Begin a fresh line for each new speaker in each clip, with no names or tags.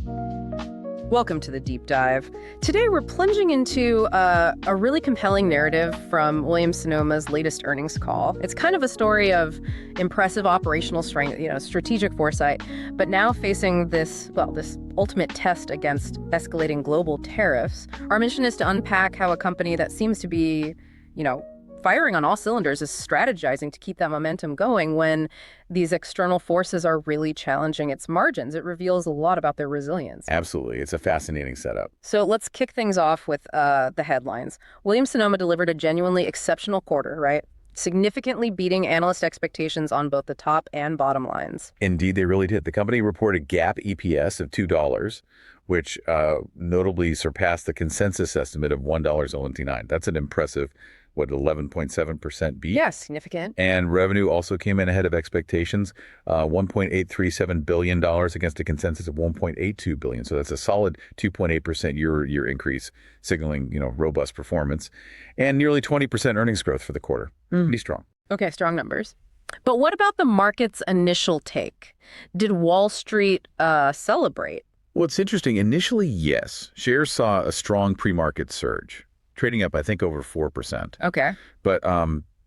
Welcome to the Deep Dive. Today we're plunging into a really compelling narrative from Williams Sonoma's latest earnings call. It's kind of a story of impressive operational strength, strategic foresight, but now facing this ultimate test against escalating global tariffs. Our mission is to unpack how a company that seems to be, firing on all cylinders is strategizing to keep that momentum going when these external forces are really challenging its margins. It reveals a lot about their resilience.
Absolutely. It's a fascinating setup.
So let's kick things off with the headlines. Williams Sonoma delivered a genuinely exceptional quarter, right? Significantly beating analyst expectations on both the top and bottom lines.
Indeed, they really did. The company reported GAAP EPS of $2, which notably surpassed the consensus estimate of $1.29. That's an impressive 11.7% beat?
Yeah, significant.
And revenue also came in ahead of expectations, $1.837 billion against a consensus of $1.82 billion. So that's a solid 2.8% year-over-year increase, signaling, robust performance, and nearly 20% earnings growth for the quarter. Pretty strong.
Okay, strong numbers. But what about the market's initial take? Did Wall Street celebrate?
Well, it's interesting. Initially, yes. Shares saw a strong pre-market surge, trading up, I think, over 4%.
Okay.
But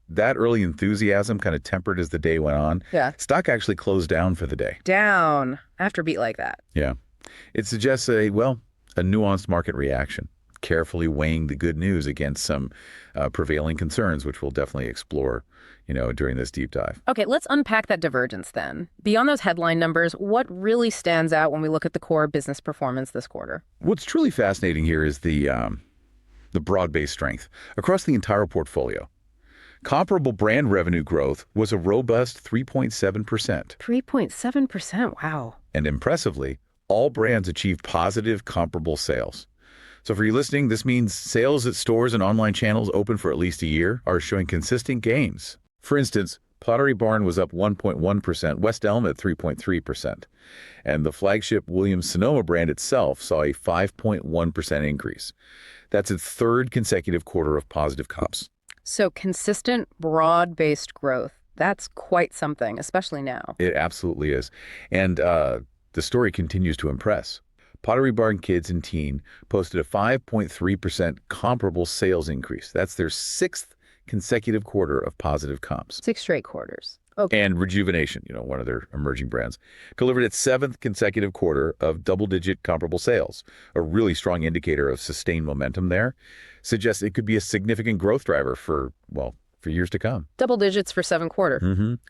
that early enthusiasm kind of tempered as the day went on.
Yeah.
Stock actually closed down for the day.
Down after a beat like that.
Yeah. It suggests a nuanced market reaction, carefully weighing the good news against some prevailing concerns, which we'll definitely explore, during this deep dive.
Okay, let's unpack that divergence then. Beyond those headline numbers, what really stands out when we look at the core business performance this quarter?
What's truly fascinating here is the broad-based strength across the entire portfolio. Comparable brand revenue growth was a robust 3.7%.
3.7%, wow.
And impressively, all brands achieved positive comparable sales. So for you listening, this means sales at stores and online channels open for at least a year are showing consistent gains. For instance, Pottery Barn was up 1.1%, West Elm at 3.3%, and the flagship Williams Sonoma brand itself saw a 5.1% increase. That's its third consecutive quarter of positive comps.
So consistent, broad-based growth. That's quite something, especially now.
It absolutely is. And the story continues to impress. Pottery Barn Kids and Teen posted a 5.3% comparable sales increase. That's their sixth consecutive quarter of positive comps.
6 straight quarters. Okay.
And Rejuvenation, one of their emerging brands, delivered its seventh consecutive quarter of double-digit comparable sales. A really strong indicator of sustained momentum there. Suggests it could be a significant growth driver for years to come.
Double digits for 7 quarters.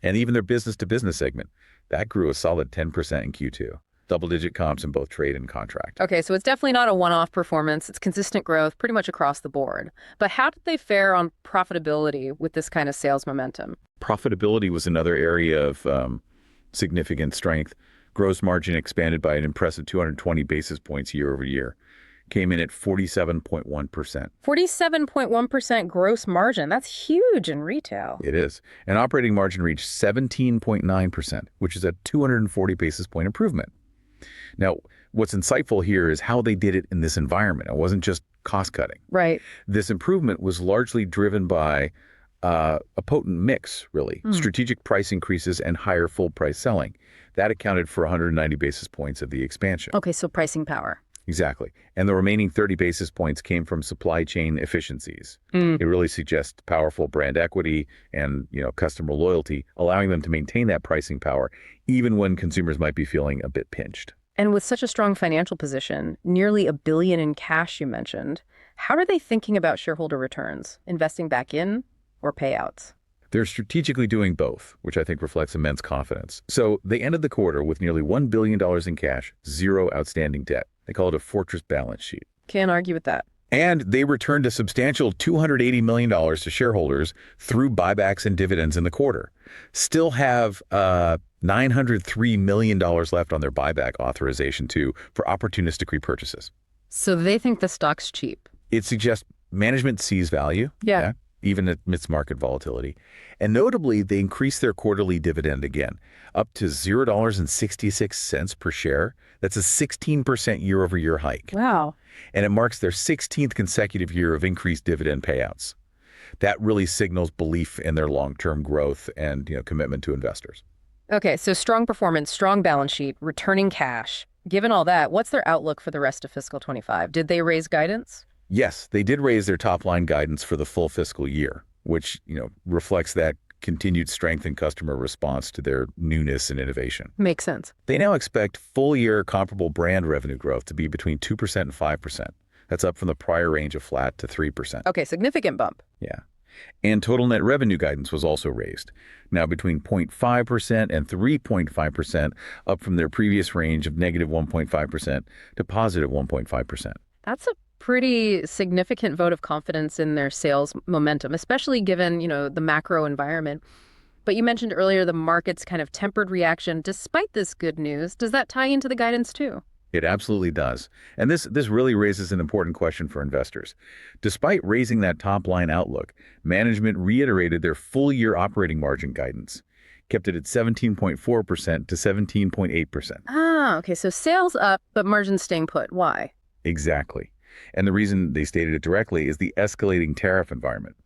And even their business-to-business segment, that grew a solid 10% in Q2. Double-digit comps in both trade and contract.
Okay, so it's definitely not a one-off performance. It's consistent growth pretty much across the board. But how did they fare on profitability with this kind of sales momentum?
Profitability was another area of significant strength. Gross margin expanded by an impressive 220 basis points year over year. Came in at 47.1%.
47.1% gross margin. That's huge in retail.
It is. And operating margin reached 17.9%, which is a 240 basis point improvement. Now, what's insightful here is how they did it in this environment. It wasn't just cost cutting.
Right.
This improvement was largely driven by a potent mix, really. Strategic price increases and higher full price selling. That accounted for 190 basis points of the expansion.
Okay, so pricing power.
Exactly. And the remaining 30 basis points came from supply chain efficiencies. It really suggests powerful brand equity and, customer loyalty, allowing them to maintain that pricing power even when consumers might be feeling a bit pinched.
And with such a strong financial position, nearly $1 billion in cash you mentioned, how are they thinking about shareholder returns? Investing back in or payouts?
They're strategically doing both, which I think reflects immense confidence. So they ended the quarter with nearly $1 billion in cash, 0 outstanding debt. They call it a fortress balance sheet.
Can't argue with that.
And they returned a substantial $280 million to shareholders through buybacks and dividends in the quarter. Still have $903 million left on their buyback authorization, too, for opportunistic repurchases.
So they think the stock's cheap.
It suggests management sees value.
Yeah.
Even amidst market volatility. And notably, they increased their quarterly dividend again, up to $0.66 per share. That's a 16% year-over-year hike.
Wow.
And it marks their 16th consecutive year of increased dividend payouts. That really signals belief in their long-term growth and commitment to investors.
Okay, so strong performance, strong balance sheet, returning cash. Given all that, what's their outlook for the rest of fiscal 25? Did they raise guidance?
Yes, they did raise their top-line guidance for the full fiscal year, which, reflects that continued strength in customer response to their newness and innovation.
Makes sense.
They now expect full-year comparable brand revenue growth to be between 2% and 5%. That's up from the prior range of flat to 3%.
Okay, significant bump.
Yeah. And total net revenue guidance was also raised, now between 0.5% and 3.5%, up from their previous range of negative 1.5% to positive 1.5%.
That's a pretty significant vote of confidence in their sales momentum, especially given, the macro environment. But you mentioned earlier the market's kind of tempered reaction despite this good news. Does that tie into the guidance too?
It absolutely does. And this really raises an important question for investors. Despite raising that top-line outlook, management reiterated their full-year operating margin guidance, kept it at 17.4% to 17.8%.
Ah, okay. So sales up, but margins staying put. Why?
Exactly. And the reason they stated it directly is the escalating tariff environment.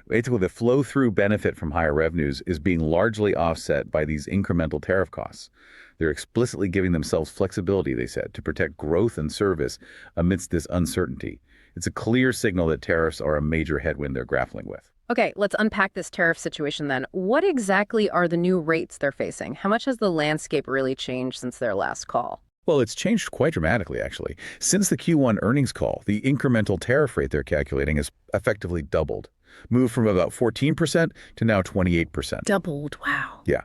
Basically, the flow-through benefit from higher revenues is being largely offset by these incremental tariff costs. They're explicitly giving themselves flexibility, they said, to protect growth and service amidst this uncertainty. It's a clear signal that tariffs are a major headwind they're grappling with.
Okay, let's unpack this tariff situation then. What exactly are the new rates they're facing? How much has the landscape really changed since their last call?
Well, it's changed quite dramatically, actually. Since the Q1 earnings call, the incremental tariff rate they're calculating has effectively doubled, moved from about 14% to now 28%.
Doubled, wow.
Yeah.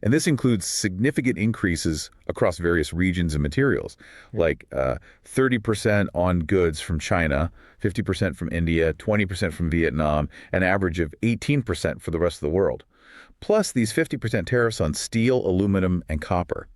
And this includes significant increases across various regions and materials, like 30% on goods from China, 50% from India, 20% from Vietnam, an average of 18% for the rest of the world. Plus these 50% tariffs on steel, aluminum, and copper.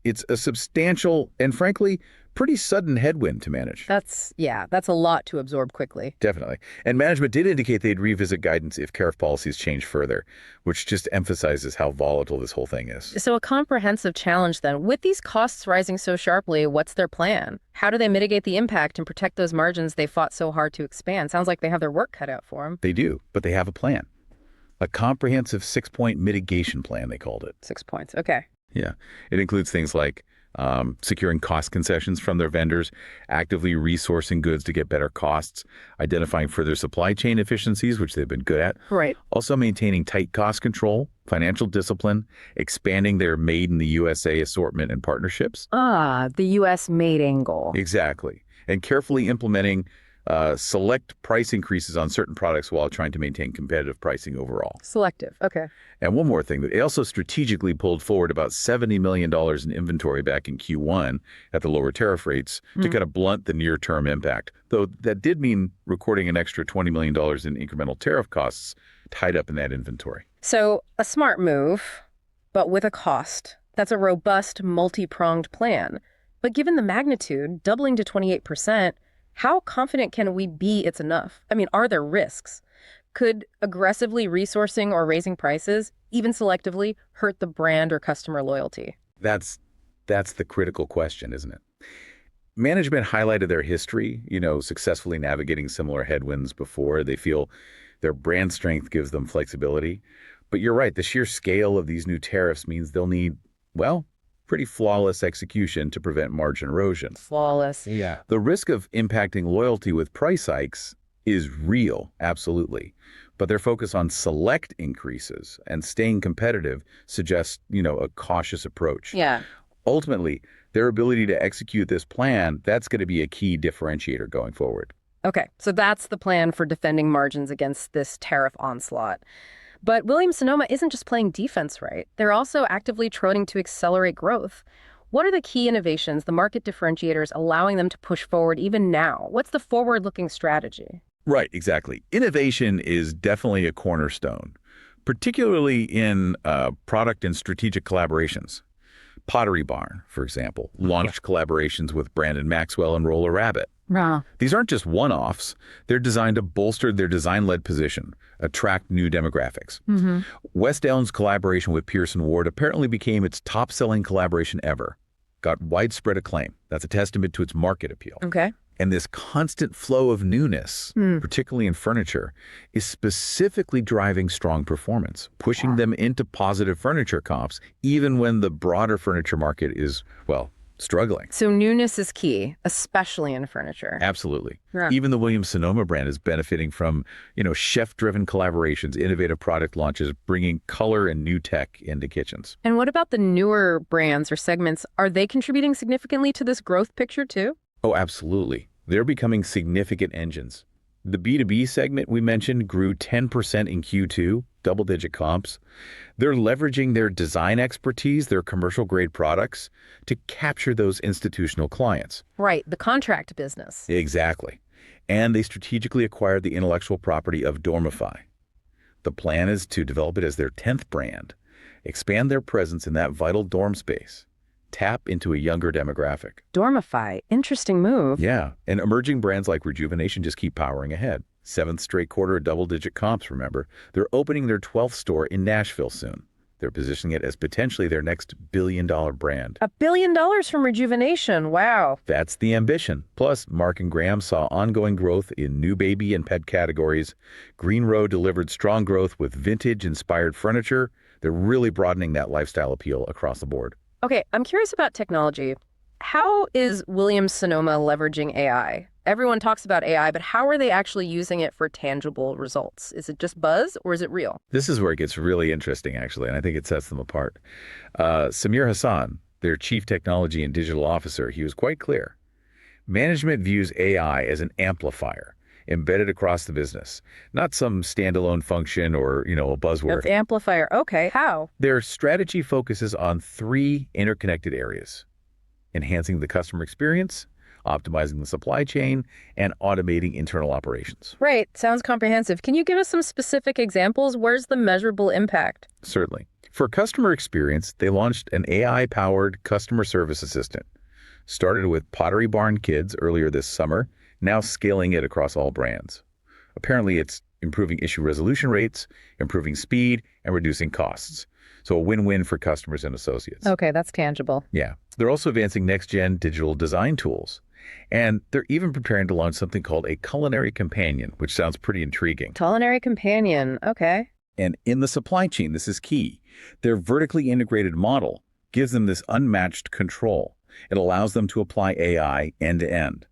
It's a substantial and, frankly, pretty sudden headwind to manage.
That's a lot to absorb quickly.
Definitely. And management did indicate they'd revisit guidance if tariff policies change further, which just emphasizes how volatile this whole thing is.
So a comprehensive challenge then. With these costs rising so sharply, what's their plan? How do they mitigate the impact and protect those margins they fought so hard to expand? Sounds like they have their work cut out for them.
They do, but they have a plan. A comprehensive 6-point mitigation plan, they called it.
6 points, okay.
Yeah. It includes things like securing cost concessions from their vendors, actively resourcing goods to get better costs, identifying further supply chain efficiencies, which they've been good at.
Right.
Also maintaining tight cost control, financial discipline, expanding their made in the USA assortment and partnerships.
Ah, the U.S. made angle.
Exactly. And carefully implementing select price increases on certain products while trying to maintain competitive pricing overall.
Selective, okay.
And one more thing, they also strategically pulled forward about $70 million in inventory back in Q1 at the lower tariff rates to kind of blunt the near-term impact, though that did mean recording an extra $20 million in incremental tariff costs tied up in that inventory.
So a smart move, but with a cost. That's a robust, multi-pronged plan. But given the magnitude, doubling to 28%, how confident can we be it's enough? I mean, are there risks? Could aggressively resourcing or raising prices, even selectively, hurt the brand or customer loyalty?
That's the critical question, isn't it? Management highlighted their history, successfully navigating similar headwinds before. They feel their brand strength gives them flexibility. But you're right, the sheer scale of these new tariffs means they'll need, pretty flawless execution to prevent margin erosion.
Flawless.
Yeah. The risk of impacting loyalty with price hikes is real, absolutely. But their focus on select increases and staying competitive suggests, a cautious approach.
Yeah.
Ultimately, their ability to execute this plan, that's going to be a key differentiator going forward.
Okay, so that's the plan for defending margins against this tariff onslaught. But Williams Sonoma isn't just playing defense, right? They're also actively trotting to accelerate growth. What are the key innovations, the market differentiators allowing them to push forward even now? What's the forward-looking strategy?
Right, exactly. Innovation is definitely a cornerstone, particularly in product and strategic collaborations. Pottery Barn, for example, launched collaborations with Brandon Maxwell and Roller Rabbit.
Wow.
These aren't just one-offs. They're designed to bolster their design-led position, attract new demographics. West Elm's collaboration with Pearson Ward apparently became its top-selling collaboration ever. Got widespread acclaim. That's a testament to its market appeal.
Okay.
And this constant flow of newness, particularly in furniture, is specifically driving strong performance, pushing them into positive furniture comps, even when the broader furniture market is, struggling.
So newness is key, especially in furniture.
Absolutely.
Yeah.
Even the Williams Sonoma brand is benefiting from, chef-driven collaborations, innovative product launches, bringing color and new tech into kitchens.
And what about the newer brands or segments? Are they contributing significantly to this growth picture too?
Oh, absolutely. They're becoming significant engines. The B2B segment we mentioned grew 10% in Q2, double-digit comps. They're leveraging their design expertise, their commercial-grade products, to capture those institutional clients.
Right, the contract business.
Exactly. And they strategically acquired the intellectual property of Dormify. The plan is to develop it as their 10th brand, expand their presence in that vital dorm space, tap into a younger demographic.
Dormify, interesting move.
Yeah, and emerging brands like Rejuvenation just keep powering ahead. 7th straight quarter of double-digit comps, remember. They're opening their 12th store in Nashville soon. They're positioning it as potentially their next billion-dollar brand.
$1 billion from Rejuvenation, wow.
That's the ambition. Plus, Mark and Graham saw ongoing growth in new baby and pet categories. Green Row delivered strong growth with vintage-inspired furniture. They're really broadening that lifestyle appeal across the board.
Okay, I'm curious about technology. How is Williams Sonoma leveraging AI? Everyone talks about AI, but how are they actually using it for tangible results? Is it just buzz or is it real?
This is where it gets really interesting, actually, and I think it sets them apart. Samir Hassan, their chief technology and digital officer, he was quite clear. Management views AI as an amplifier embedded across the business, not some standalone function or, a buzzword.
That's amplifier. Okay, how?
Their strategy focuses on 3 interconnected areas: enhancing the customer experience, optimizing the supply chain, and automating internal operations.
Right, sounds comprehensive. Can you give us some specific examples? Where's the measurable impact?
Certainly. For customer experience, they launched an AI-powered customer service assistant. Started with Pottery Barn Kids earlier this summer, now scaling it across all brands. Apparently, it's improving issue resolution rates, improving speed, and reducing costs. So a win-win for customers and associates.
Okay, that's tangible.
Yeah. They're also advancing next-gen digital design tools. And they're even preparing to launch something called a culinary companion, which sounds pretty intriguing.
Culinary companion, okay.
And in the supply chain, this is key. Their vertically integrated model gives them this unmatched control. It allows them to apply AI end-to-end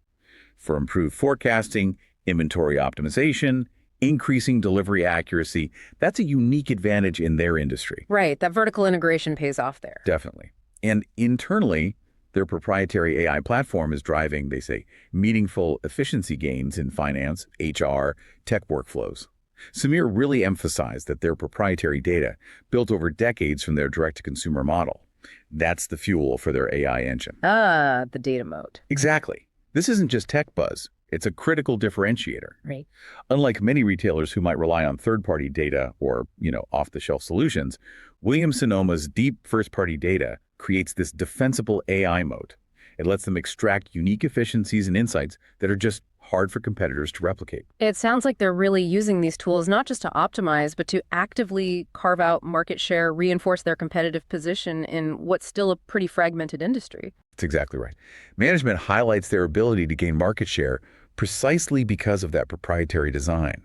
for improved forecasting, inventory optimization, increasing delivery accuracy. That's a unique advantage in their industry.
Right, that vertical integration pays off there.
Definitely. And internally, their proprietary AI platform is driving, they say, meaningful efficiency gains in finance, HR, tech workflows. Samir really emphasized that their proprietary data, built over decades from their direct-to-consumer model, that's the fuel for their AI engine.
Ah, the data moat.
Exactly. This isn't just tech buzz. It's a critical differentiator.
Right.
Unlike many retailers who might rely on third-party data or, off-the-shelf solutions, Williams Sonoma's deep first-party data creates this defensible AI moat. It lets them extract unique efficiencies and insights that are just hard for competitors to replicate.
It sounds like they're really using these tools not just to optimize, but to actively carve out market share, reinforce their competitive position in what's still a pretty fragmented industry.
That's exactly right. Management highlights their ability to gain market share precisely because of that proprietary design.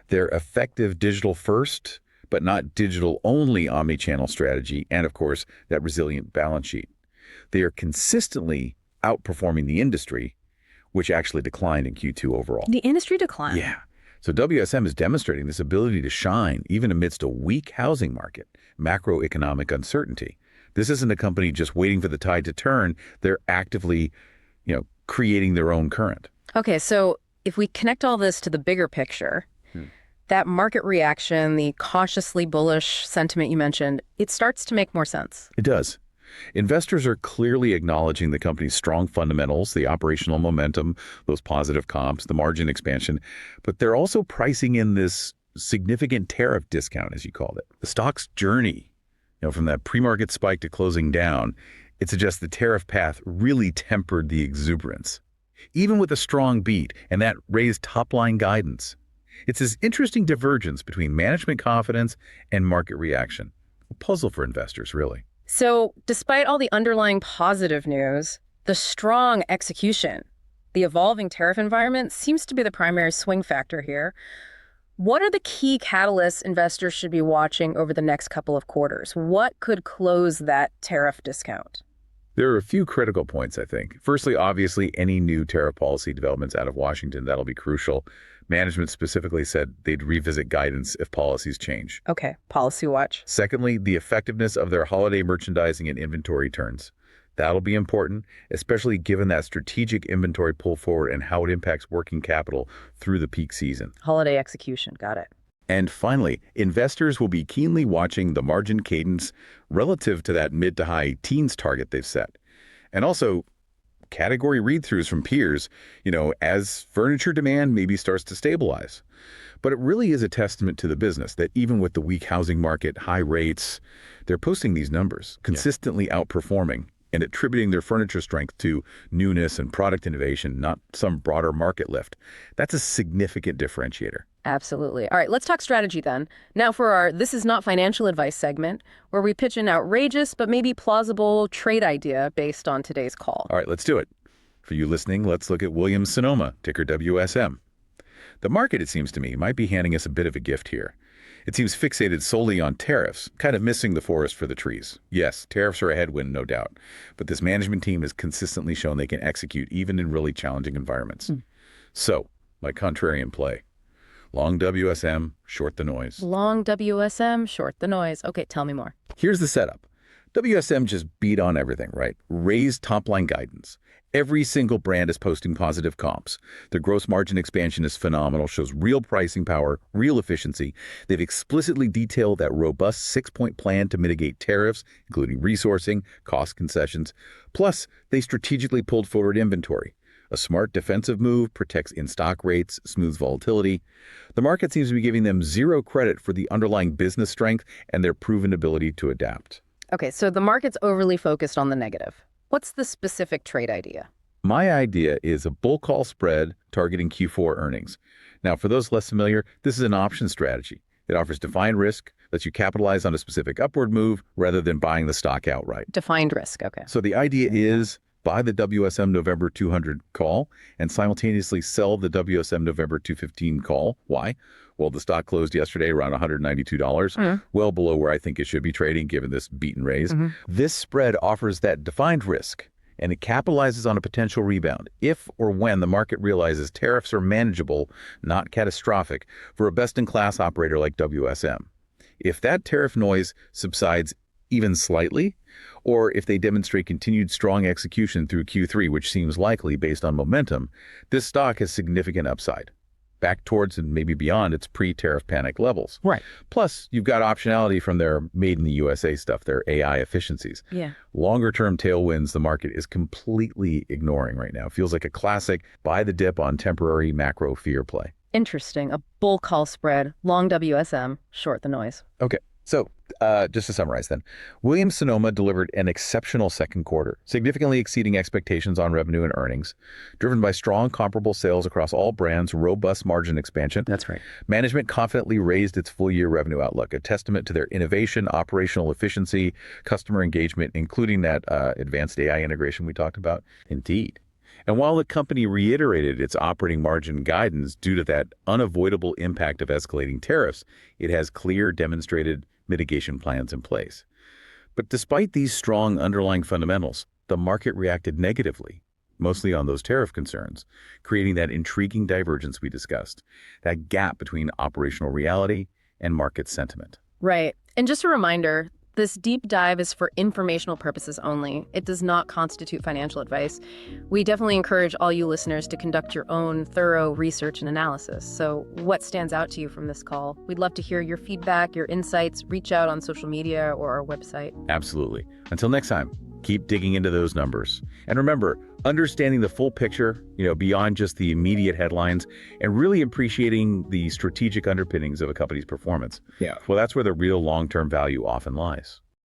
Their effective digital-first, but not digital-only omnichannel strategy, and of course, that resilient balance sheet. They are consistently outperforming the industry, which actually declined in Q2 overall.
The industry declined?
Yeah. So WSM is demonstrating this ability to shine even amidst a weak housing market, macroeconomic uncertainty. This isn't a company just waiting for the tide to turn. They're actively, creating their own current.
Okay, so if we connect all this to the bigger picture, that market reaction, the cautiously bullish sentiment you mentioned, it starts to make more sense.
It does. Investors are clearly acknowledging the company's strong fundamentals, the operational momentum, those positive comps, the margin expansion, but they're also pricing in this significant tariff discount, as you called it. The stock's journey, from that pre-market spike to closing down, it suggests the tariff path really tempered the exuberance, even with a strong beat and that raised top-line guidance. It's this interesting divergence between management confidence and market reaction. A puzzle for investors, really.
So despite all the underlying positive news, the strong execution, the evolving tariff environment seems to be the primary swing factor here. What are the key catalysts investors should be watching over the next couple of quarters? What could close that tariff discount?
There are a few critical points, I think. Firstly, obviously, any new tariff policy developments out of Washington, that'll be crucial. Management specifically said they'd revisit guidance if policies change.
Okay, policy watch.
Secondly, the effectiveness of their holiday merchandising and inventory turns. That'll be important, especially given that strategic inventory pull forward and how it impacts working capital through the peak season.
Holiday execution, got it.
And finally, investors will be keenly watching the margin cadence relative to that mid to high teens target they've set. And also, category read-throughs from peers, as furniture demand maybe starts to stabilize. But it really is a testament to the business that even with the weak housing market, high rates, they're posting these numbers, consistently outperforming and attributing their furniture strength to newness and product innovation, not some broader market lift. That's a significant differentiator.
Absolutely. All right, let's talk strategy then. Now for our This Is Not Financial Advice segment, where we pitch an outrageous but maybe plausible trade idea based on today's call.
All right, let's do it. For you listening, let's look at Williams Sonoma, ticker WSM. The market, it seems to me, might be handing us a bit of a gift here. It seems fixated solely on tariffs, kind of missing the forest for the trees. Yes, tariffs are a headwind, no doubt, but this management team has consistently shown they can execute even in really challenging environments. So, my contrarian play. Long WSM, short the noise.
Long WSM, short the noise. Okay, tell me more.
Here's the setup. WSM just beat on everything, right? Raised top-line guidance. Every single brand is posting positive comps. Their gross margin expansion is phenomenal, shows real pricing power, real efficiency. They've explicitly detailed that robust 6-point plan to mitigate tariffs, including resourcing, cost concessions. Plus, they strategically pulled forward inventory. A smart defensive move protects in-stock rates, smooths volatility. The market seems to be giving them zero credit for the underlying business strength and their proven ability to adapt.
Okay, so the market's overly focused on the negative. What's the specific trade idea?
My idea is a bull call spread targeting Q4 earnings. Now, for those less familiar, this is an option strategy. It offers defined risk, lets you capitalize on a specific upward move rather than buying the stock outright.
Defined risk, okay.
So the idea is buy the WSM November 200 call and simultaneously sell the WSM November 215 call. Why? Well, the stock closed yesterday around $192, well below where I think it should be trading given this beat and raise. This spread offers that defined risk, and it capitalizes on a potential rebound if or when the market realizes tariffs are manageable, not catastrophic, for a best-in-class operator like WSM. If that tariff noise subsides even slightly, or if they demonstrate continued strong execution through Q3, which seems likely based on momentum, this stock has significant upside, back towards and maybe beyond its pre-tariff panic levels.
Right.
Plus, you've got optionality from their made in the USA stuff, their AI efficiencies.
Yeah.
Longer-term tailwinds the market is completely ignoring right now. Feels like a classic buy the dip on temporary macro fear play.
Interesting. A bull call spread, long WSM, short the noise.
Okay. So, just to summarize then, Williams Sonoma delivered an exceptional second quarter, significantly exceeding expectations on revenue and earnings, driven by strong comparable sales across all brands, robust margin expansion.
That's right.
Management confidently raised its full-year revenue outlook, a testament to their innovation, operational efficiency, customer engagement, including that advanced AI integration we talked about. Indeed. And while the company reiterated its operating margin guidance due to that unavoidable impact of escalating tariffs, it has clear demonstrated mitigation plans in place. But despite these strong underlying fundamentals, the market reacted negatively, mostly on those tariff concerns, creating that intriguing divergence we discussed, that gap between operational reality and market sentiment.
Right. And just a reminder, this deep dive is for informational purposes only. It does not constitute financial advice. We definitely encourage all you listeners to conduct your own thorough research and analysis. So what stands out to you from this call? We'd love to hear your feedback, your insights. Reach out on social media or our website.
Absolutely. Until next time, keep digging into those numbers. And remember, understanding the full picture, beyond just the immediate headlines, and really appreciating the strategic underpinnings of a company's performance.
Yeah.
Well, that's where the real long-term value often lies.